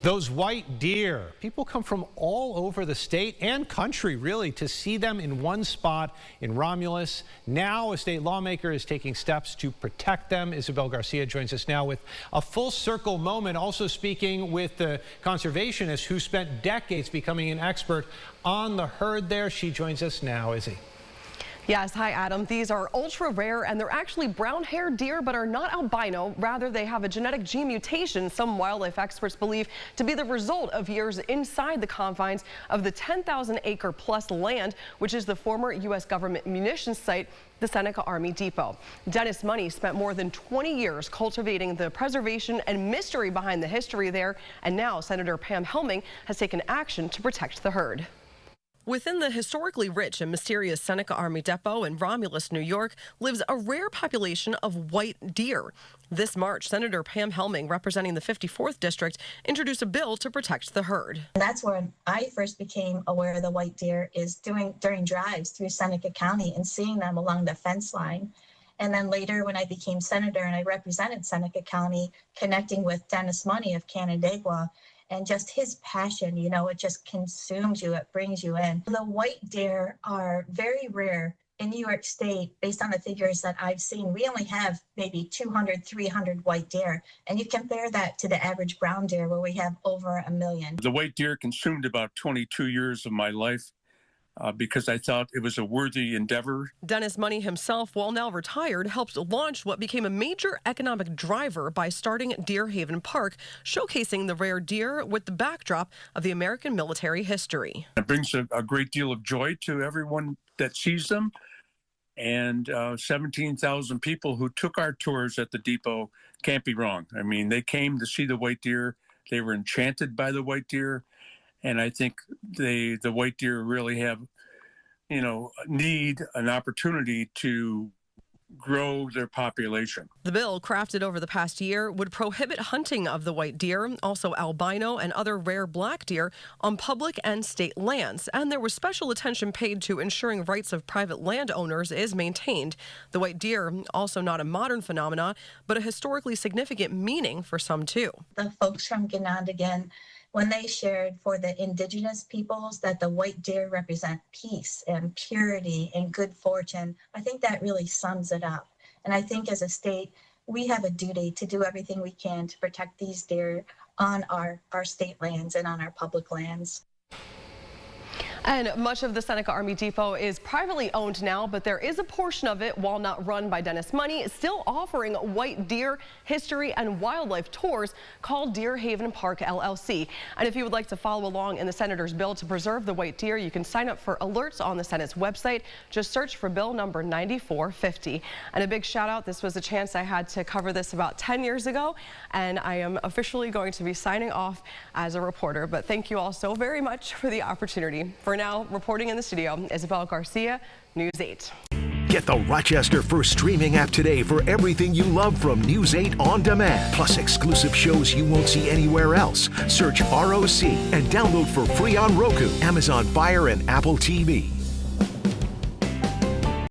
Those white deer, people come from all over the state and country, really, to see them in one spot in Romulus. Now a state lawmaker is taking steps to protect them. Isabel Garcia joins us now with a full circle moment, also speaking with the conservationist who spent decades becoming an expert on the herd there. She joins us now, Izzy. Yes, hi Adam. These are ultra rare and they're actually brown-haired deer but are not albino. Rather, they have a genetic gene mutation some wildlife experts believe to be the result of years inside the confines of the 10,000-acre plus land, which is the former U.S. government munitions site, the Seneca Army Depot. Dennis Money spent more than 20 years cultivating the preservation and mystery behind the history there, and now Senator Pam Helming has taken action to protect the herd. Within the historically rich and mysterious Seneca Army Depot in Romulus, New York, lives a rare population of white deer. This March, Senator Pam Helming, representing the 54th District, introduced a bill to protect the herd. That's when I first became aware of the white deer, is during drives through Seneca County and seeing them along the fence line. And then later when I became senator and I represented Seneca County, connecting with Dennis Money of Canandaigua, and just his passion, you know, it just consumes you, it brings you in. The white deer are very rare in New York State. Based on the figures that I've seen, we only have maybe 200, 300 white deer. And you compare that to the average brown deer where we have over 1 million. The white deer consumed about 22 years of my life. Because I thought it was a worthy endeavor. Dennis Money himself, while now retired, helped launch what became a major economic driver by starting Deer Haven Park, showcasing the rare deer with the backdrop of the American military history. It brings a great deal of joy to everyone that sees them. And 17,000 people who took our tours at the depot can't be wrong. I mean, they came to see the white deer. They were enchanted by the white deer. And I think the white deer really have, you know, need an opportunity to grow their population. The bill, crafted over the past year, would prohibit hunting of the white deer, also albino and other rare black deer, on public and state lands. And there was special attention paid to ensuring rights of private landowners is maintained. The white deer, also not a modern phenomenon, but a historically significant meaning for some too. The folks from Ganondagan, when they shared for the indigenous peoples that the white deer represent peace and purity and good fortune, I think that really sums it up. And I think as a state, we have a duty to do everything we can to protect these deer on our state lands and on our public lands. And much of the Seneca Army Depot is privately owned now, but there is a portion of it, while not run by Dennis Money, still offering white deer history and wildlife tours called Deer Haven Park LLC. And if you would like to follow along in the senator's bill to preserve the white deer, you can sign up for alerts on the Senate's website. Just search for bill number 9450. And a big shout out. This was a chance I had to cover this about 10 years ago, and I am officially going to be signing off as a reporter. But thank you all so very much for the opportunity. For now, reporting in the studio, Isabel Garcia, News 8. Get the Rochester First streaming app today for everything you love from News 8 On Demand. Plus exclusive shows you won't see anywhere else. Search ROC and download for free on Roku, Amazon Fire, and Apple TV.